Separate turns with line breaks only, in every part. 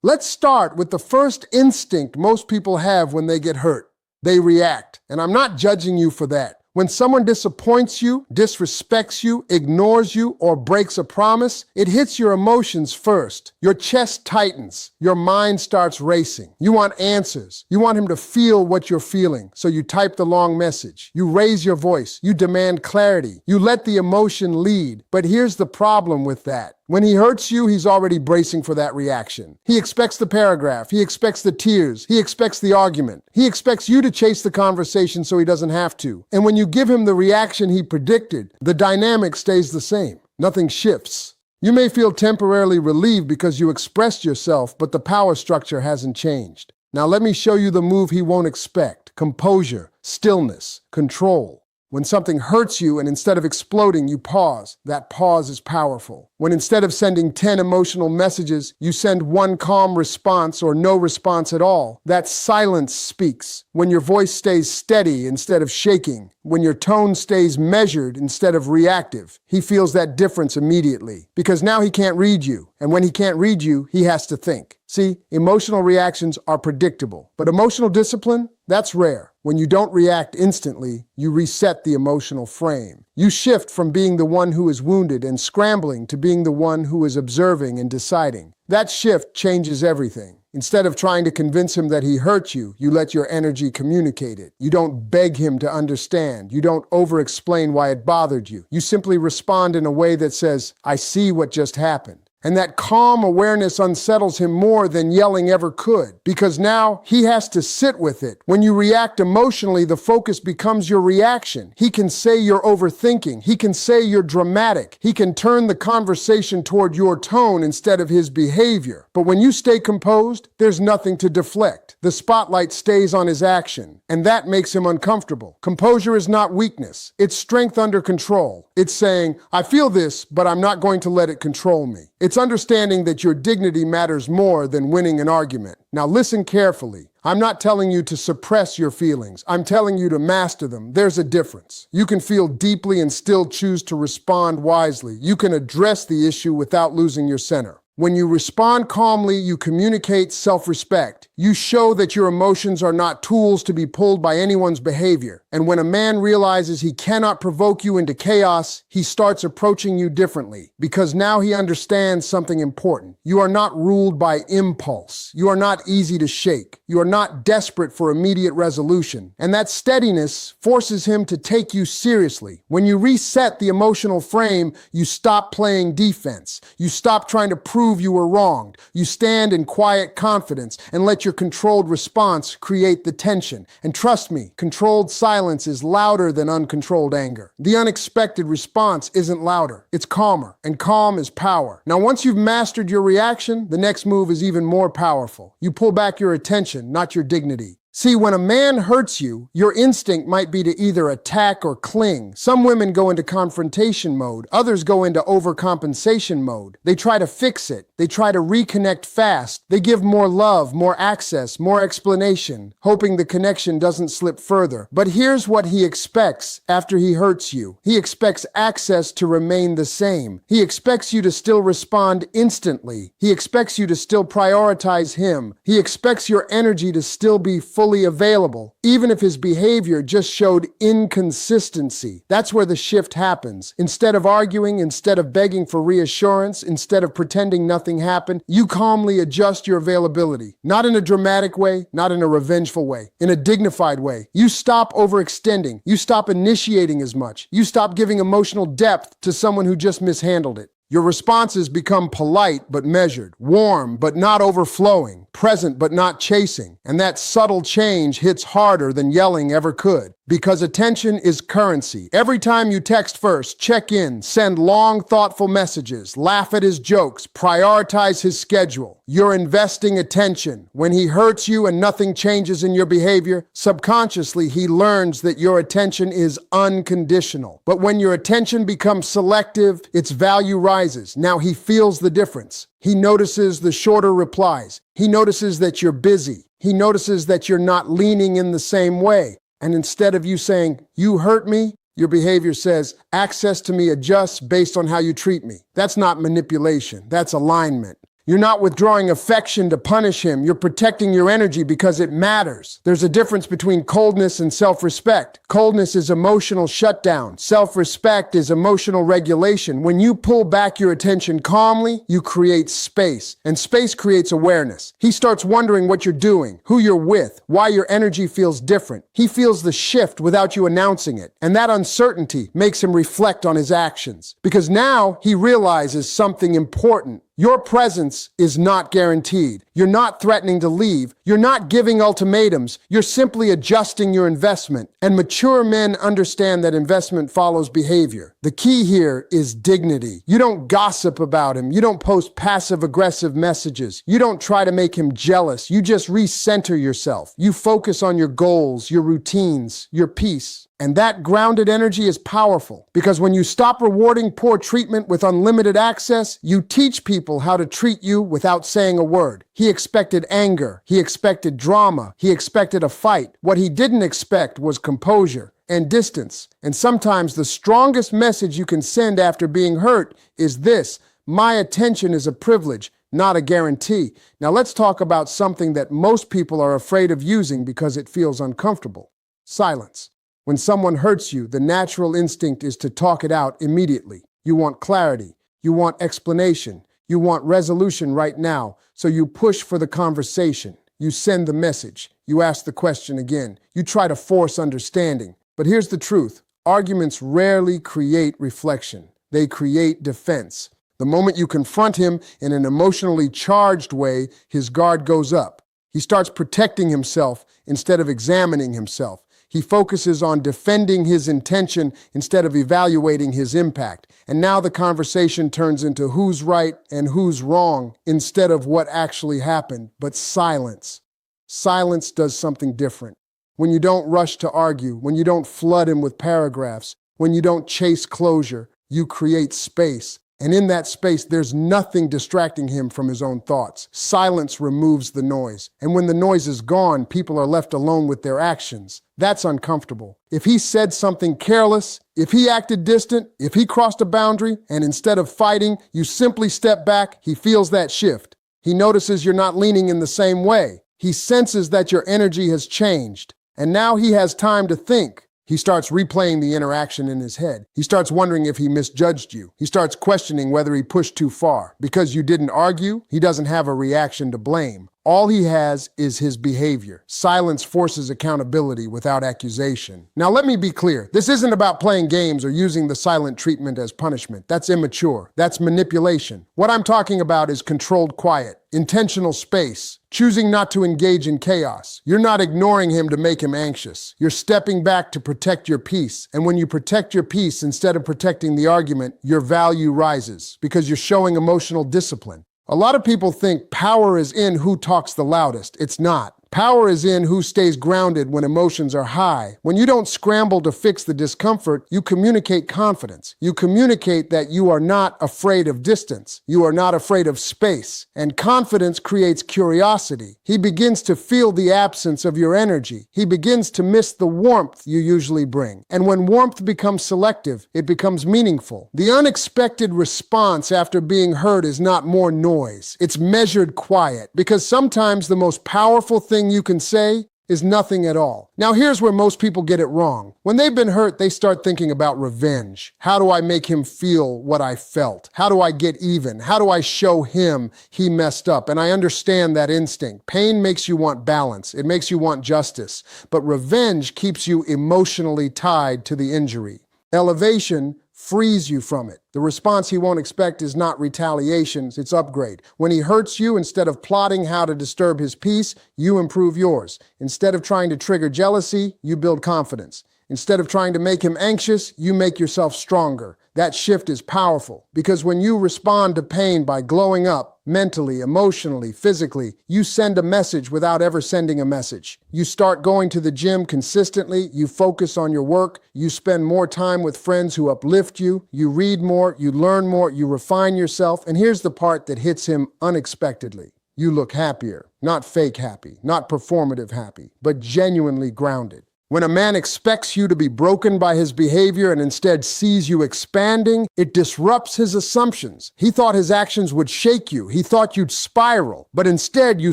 Let's start with the first instinct most people have when they get hurt. They react. And I'm not judging you for that. When someone disappoints you, disrespects you, ignores you, or breaks a promise, it hits your emotions first. Your chest tightens. Your mind starts racing. You want answers. You want him to feel what you're feeling, so you type the long message. You raise your voice. You demand clarity. You let the emotion lead. But here's the problem with that. When he hurts you, he's already bracing for that reaction. He expects the paragraph. He expects the tears. He expects the argument. He expects you to chase the conversation so he doesn't have to. And when you give him the reaction he predicted, the dynamic stays the same. Nothing shifts. You may feel temporarily relieved because you expressed yourself, but the power structure hasn't changed. Now let me show you the move he won't expect. Composure, stillness, control. When something hurts you and instead of exploding, you pause, that pause is powerful. When instead of sending 10 emotional messages, you send one calm response or no response at all, that silence speaks. When your voice stays steady instead of shaking, when your tone stays measured instead of reactive, he feels that difference immediately. Because now he can't read you, and when he can't read you, he has to think. See, emotional reactions are predictable, but emotional discipline, that's rare. When you don't react instantly, you reset the emotional frame. You shift from being the one who is wounded and scrambling to being the one who is observing and deciding. That shift changes everything. Instead of trying to convince him that he hurt you, you let your energy communicate it. You don't beg him to understand. You don't over-explain why it bothered you. You simply respond in a way that says, I see what just happened. And that calm awareness unsettles him more than yelling ever could, because now he has to sit with it. When you react emotionally, the focus becomes your reaction. He can say you're overthinking. He can say you're dramatic. He can turn the conversation toward your tone instead of his behavior. But when you stay composed, there's nothing to deflect. The spotlight stays on his action, and that makes him uncomfortable. Composure is not weakness. It's strength under control. It's saying, I feel this, but I'm not going to let it control me. It's understanding that your dignity matters more than winning an argument. Now listen carefully. I'm not telling you to suppress your feelings. I'm telling you to master them. There's a difference. You can feel deeply and still choose to respond wisely. You can address the issue without losing your center. When you respond calmly, you communicate self-respect. You show that your emotions are not tools to be pulled by anyone's behavior. And when a man realizes he cannot provoke you into chaos, he starts approaching you differently, because now he understands something important. You are not ruled by impulse. You are not easy to shake. You are not desperate for immediate resolution. And that steadiness forces him to take you seriously. When you reset the emotional frame, you stop playing defense. You stop trying to prove you were wronged. You stand in quiet confidence and let your controlled response create the tension. And trust me, controlled silence is louder than uncontrolled anger. The unexpected response isn't louder, it's calmer, and calm is power. Now, once you've mastered your reaction, the next move is even more powerful. You pull back your attention, not your dignity. See, when a man hurts you, your instinct might be to either attack or cling. Some women go into confrontation mode. Others go into overcompensation mode. They try to fix it. They try to reconnect fast. They give more love, more access, more explanation, hoping the connection doesn't slip further. But here's what he expects after he hurts you. He expects access to remain the same. He expects you to still respond instantly. He expects you to still prioritize him. He expects your energy to still be fully available, even if his behavior just showed inconsistency. That's where the shift happens. Instead of arguing, instead of begging for reassurance, instead of pretending nothing happened, you calmly adjust your availability. Not in a dramatic way, not in a revengeful way, in a dignified way. You stop overextending. You stop initiating as much. You stop giving emotional depth to someone who just mishandled it. Your responses become polite but measured, warm but not overflowing, present but not chasing. And that subtle change hits harder than yelling ever could. Because attention is currency. Every time you text first, check in, send long, thoughtful messages, laugh at his jokes, prioritize his schedule. You're investing attention. When he hurts you and nothing changes in your behavior, subconsciously he learns that your attention is unconditional. But when your attention becomes selective, its value rises. Now he feels the difference. He notices the shorter replies. He notices that you're busy. He notices that you're not leaning in the same way. And instead of you saying, you hurt me, your behavior says, access to me adjusts based on how you treat me. That's not manipulation, that's alignment. You're not withdrawing affection to punish him. You're protecting your energy because it matters. There's a difference between coldness and self-respect. Coldness is emotional shutdown. Self-respect is emotional regulation. When you pull back your attention calmly, you create space, and space creates awareness. He starts wondering what you're doing, who you're with, why your energy feels different. He feels the shift without you announcing it, and that uncertainty makes him reflect on his actions, because now he realizes something important. Your presence is not guaranteed. You're not threatening to leave. You're not giving ultimatums. You're simply adjusting your investment. And mature men understand that investment follows behavior. The key here is dignity. You don't gossip about him. You don't post passive-aggressive messages. You don't try to make him jealous. You just recenter yourself. You focus on your goals, your routines, your peace. And that grounded energy is powerful, because when you stop rewarding poor treatment with unlimited access, you teach people how to treat you without saying a word. He expected anger. He expected drama. He expected a fight. What he didn't expect was composure and distance. And sometimes the strongest message you can send after being hurt is this: my attention is a privilege, not a guarantee. Now let's talk about something that most people are afraid of using because it feels uncomfortable: silence. When someone hurts you, the natural instinct is to talk it out immediately. You want clarity. You want explanation. You want resolution right now. So you push for the conversation. You send the message. You ask the question again. You try to force understanding. But here's the truth. Arguments rarely create reflection. They create defense. The moment you confront him in an emotionally charged way, his guard goes up. He starts protecting himself instead of examining himself. He focuses on defending his intention instead of evaluating his impact. And now the conversation turns into who's right and who's wrong instead of what actually happened. But silence. Silence does something different. When you don't rush to argue, when you don't flood him with paragraphs, when you don't chase closure, you create space. And in that space, there's nothing distracting him from his own thoughts. Silence removes the noise. And when the noise is gone, people are left alone with their actions. That's uncomfortable. If he said something careless, if he acted distant, if he crossed a boundary, and instead of fighting, you simply step back, he feels that shift. He notices you're not leaning in the same way. He senses that your energy has changed. And now he has time to think. He starts replaying the interaction in his head. He starts wondering if he misjudged you. He starts questioning whether he pushed too far. Because you didn't argue, he doesn't have a reaction to blame. All he has is his behavior. Silence forces accountability without accusation. Now let me be clear. This isn't about playing games or using the silent treatment as punishment. That's immature. That's manipulation. What I'm talking about is controlled quiet, intentional space, choosing not to engage in chaos. You're not ignoring him to make him anxious. You're stepping back to protect your peace. And when you protect your peace instead of protecting the argument, your value rises because you're showing emotional discipline. A lot of people think power is in who talks the loudest. It's not. Power is in who stays grounded when emotions are high. When you don't scramble to fix the discomfort, you communicate confidence. You communicate that you are not afraid of distance. You are not afraid of space. And confidence creates curiosity. He begins to feel the absence of your energy. He begins to miss the warmth you usually bring. And when warmth becomes selective, it becomes meaningful. The unexpected response after being hurt is not more noise. It's measured quiet. Because sometimes the most powerful thing you can say is nothing at all. Now here's where most people get it wrong. When they've been hurt, they start thinking about revenge. How do I make him feel what I felt? How do I get even? How do I show him he messed up? And I understand that instinct. Pain makes you want balance. It makes you want justice. But revenge keeps you emotionally tied to the injury. Elevation frees you from it. The response he won't expect is not retaliation, it's upgrade. When he hurts you, instead of plotting how to disturb his peace, you improve yours. Instead of trying to trigger jealousy, you build confidence. Instead of trying to make him anxious, you make yourself stronger. That shift is powerful because when you respond to pain by glowing up, mentally, emotionally, physically, you send a message without ever sending a message. You start going to the gym consistently, you focus on your work, you spend more time with friends who uplift you, you read more, you learn more, you refine yourself, and here's the part that hits him unexpectedly. You look happier, not fake happy, not performative happy, but genuinely grounded. When a man expects you to be broken by his behavior and instead sees you expanding, it disrupts his assumptions. He thought his actions would shake you. He thought you'd spiral, but instead you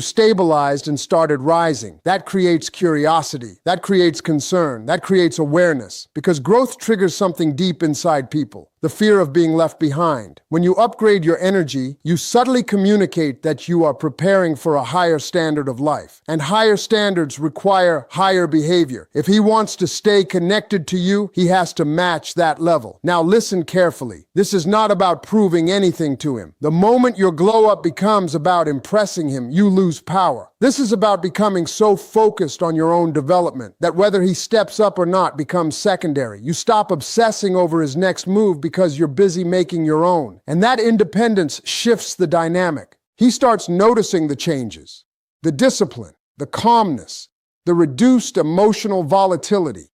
stabilized and started rising. That creates curiosity. That creates concern. That creates awareness, because growth triggers something deep inside people. The fear of being left behind. When you upgrade your energy, you subtly communicate that you are preparing for a higher standard of life. And higher standards require higher behavior. If he wants to stay connected to you, he has to match that level. Now listen carefully. This is not about proving anything to him. The moment your glow up becomes about impressing him, you lose power. This is about becoming so focused on your own development that whether he steps up or not becomes secondary. You stop obsessing over his next move because you're busy making your own. And that independence shifts the dynamic. He starts noticing the changes, the discipline, the calmness, the reduced emotional volatility.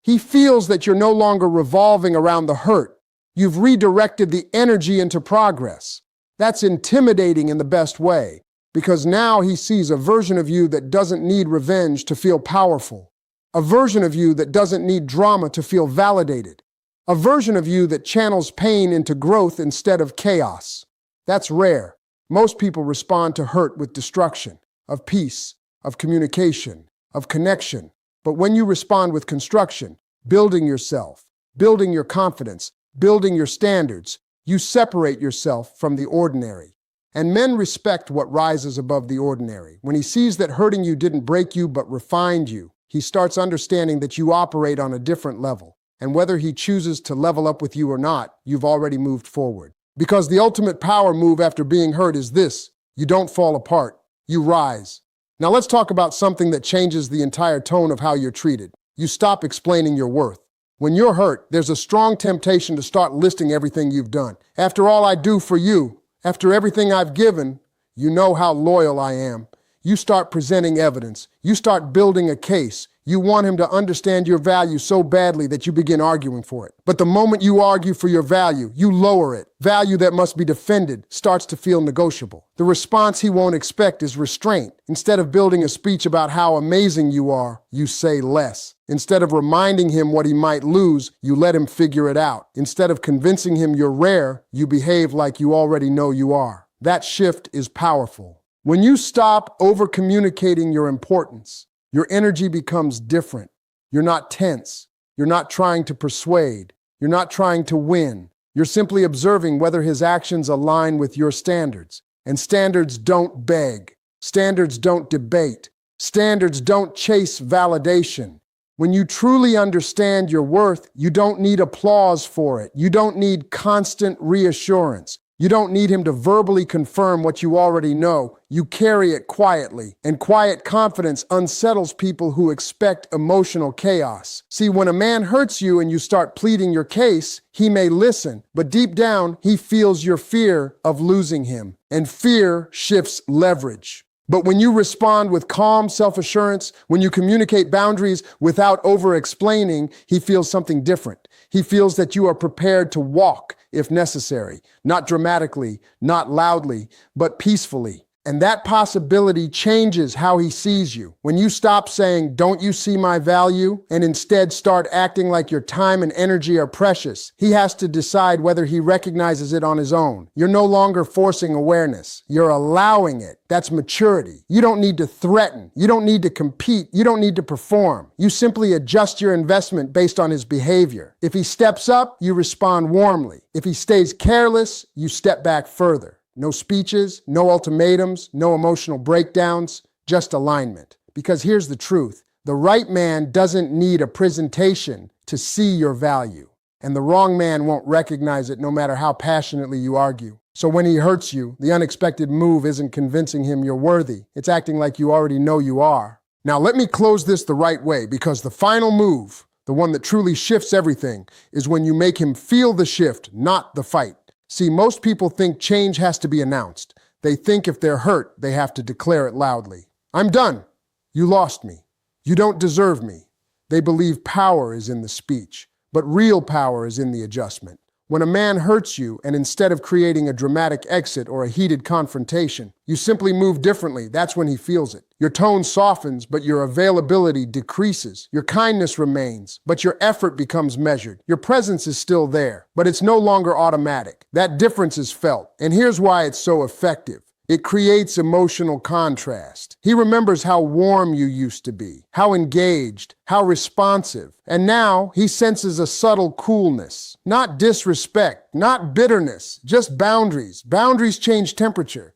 He feels that you're no longer revolving around the hurt. You've redirected the energy into progress. That's intimidating in the best way, because now he sees a version of you that doesn't need revenge to feel powerful, a version of you that doesn't need drama to feel validated, a version of you that channels pain into growth instead of chaos. That's rare. Most people respond to hurt with destruction, of peace, of communication, of connection. But when you respond with construction, building yourself, building your confidence, building your standards, you separate yourself from the ordinary. And men respect what rises above the ordinary. When he sees that hurting you didn't break you but refined you, he starts understanding that you operate on a different level. And whether he chooses to level up with you or not, you've already moved forward. Because the ultimate power move after being hurt is this: you don't fall apart, you rise. Now let's talk about something that changes the entire tone of how you're treated. You stop explaining your worth. When you're hurt, there's a strong temptation to start listing everything you've done. After all I do for you, after everything I've given, you know how loyal I am. You start presenting evidence. You start building a case. You want him to understand your value so badly that you begin arguing for it. But the moment you argue for your value, you lower it. Value that must be defended starts to feel negotiable. The response he won't expect is restraint. Instead of building a speech about how amazing you are, you say less. Instead of reminding him what he might lose, you let him figure it out. Instead of convincing him you're rare, you behave like you already know you are. That shift is powerful. When you stop over-communicating your importance, your energy becomes different. You're not tense. You're not trying to persuade. You're not trying to win. You're simply observing whether his actions align with your standards. And standards don't beg. Standards don't debate. Standards don't chase validation. When you truly understand your worth, you don't need applause for it. You don't need constant reassurance. You don't need him to verbally confirm what you already know. You carry it quietly, and quiet confidence unsettles people who expect emotional chaos. See, when a man hurts you and you start pleading your case, he may listen, but deep down, he feels your fear of losing him, and fear shifts leverage. But when you respond with calm self-assurance, when you communicate boundaries without over-explaining, he feels something different. He feels that you are prepared to walk if necessary, not dramatically, not loudly, but peacefully. And that possibility changes how he sees you. When you stop saying, "Don't you see my value?" and instead start acting like your time and energy are precious, he has to decide whether he recognizes it on his own. You're no longer forcing awareness. You're allowing it. That's maturity. You don't need to threaten. You don't need to compete. You don't need to perform. You simply adjust your investment based on his behavior. If he steps up, you respond warmly. If he stays careless, you step back further. No speeches, no ultimatums, no emotional breakdowns, just alignment. Because here's the truth. The right man doesn't need a presentation to see your value. And the wrong man won't recognize it no matter how passionately you argue. So when he hurts you, the unexpected move isn't convincing him you're worthy. It's acting like you already know you are. Now let me close this the right way, because the final move, the one that truly shifts everything, is when you make him feel the shift, not the fight. See, most people think change has to be announced. They think if they're hurt, they have to declare it loudly. "I'm done. You lost me. You don't deserve me." They believe power is in the speech, but real power is in the adjustment. When a man hurts you, and instead of creating a dramatic exit or a heated confrontation, you simply move differently, that's when he feels it. Your tone softens, but your availability decreases. Your kindness remains, but your effort becomes measured. Your presence is still there, but it's no longer automatic. That difference is felt, and here's why it's so effective. It creates emotional contrast. He remembers how warm you used to be, how engaged, how responsive, and now he senses a subtle coolness. Not disrespect, not bitterness, just boundaries. Boundaries change temperature.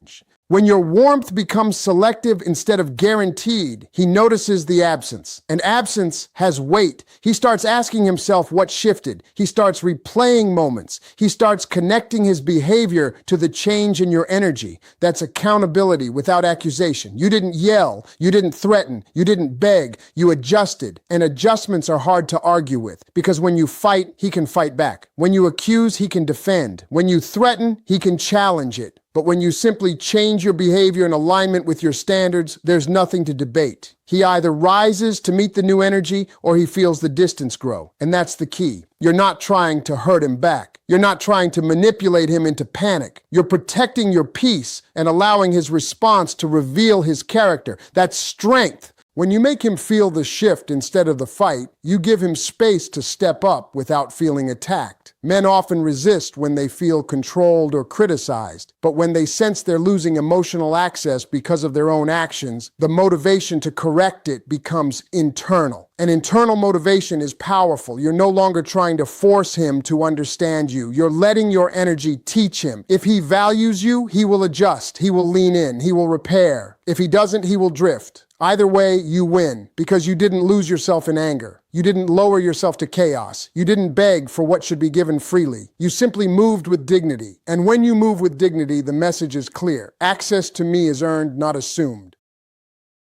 When your warmth becomes selective instead of guaranteed, he notices the absence. And absence has weight. He starts asking himself what shifted. He starts replaying moments. He starts connecting his behavior to the change in your energy. That's accountability without accusation. You didn't yell. You didn't threaten. You didn't beg. You adjusted. And adjustments are hard to argue with, because when you fight, he can fight back. When you accuse, he can defend. When you threaten, he can challenge it. But when you simply change your behavior in alignment with your standards, there's nothing to debate. He either rises to meet the new energy or he feels the distance grow. And that's the key. You're not trying to hurt him back. You're not trying to manipulate him into panic. You're protecting your peace and allowing his response to reveal his character. That's strength. When you make him feel the shift instead of the fight, you give him space to step up without feeling attacked. Men often resist when they feel controlled or criticized, but when they sense they're losing emotional access because of their own actions, the motivation to correct it becomes internal. And internal motivation is powerful. You're no longer trying to force him to understand you. You're letting your energy teach him. If he values you, he will adjust. He will lean in. He will repair. If he doesn't, he will drift. Either way, you win, because you didn't lose yourself in anger. You didn't lower yourself to chaos. You didn't beg for what should be given freely. You simply moved with dignity. And when you move with dignity, the message is clear. Access to me is earned, not assumed.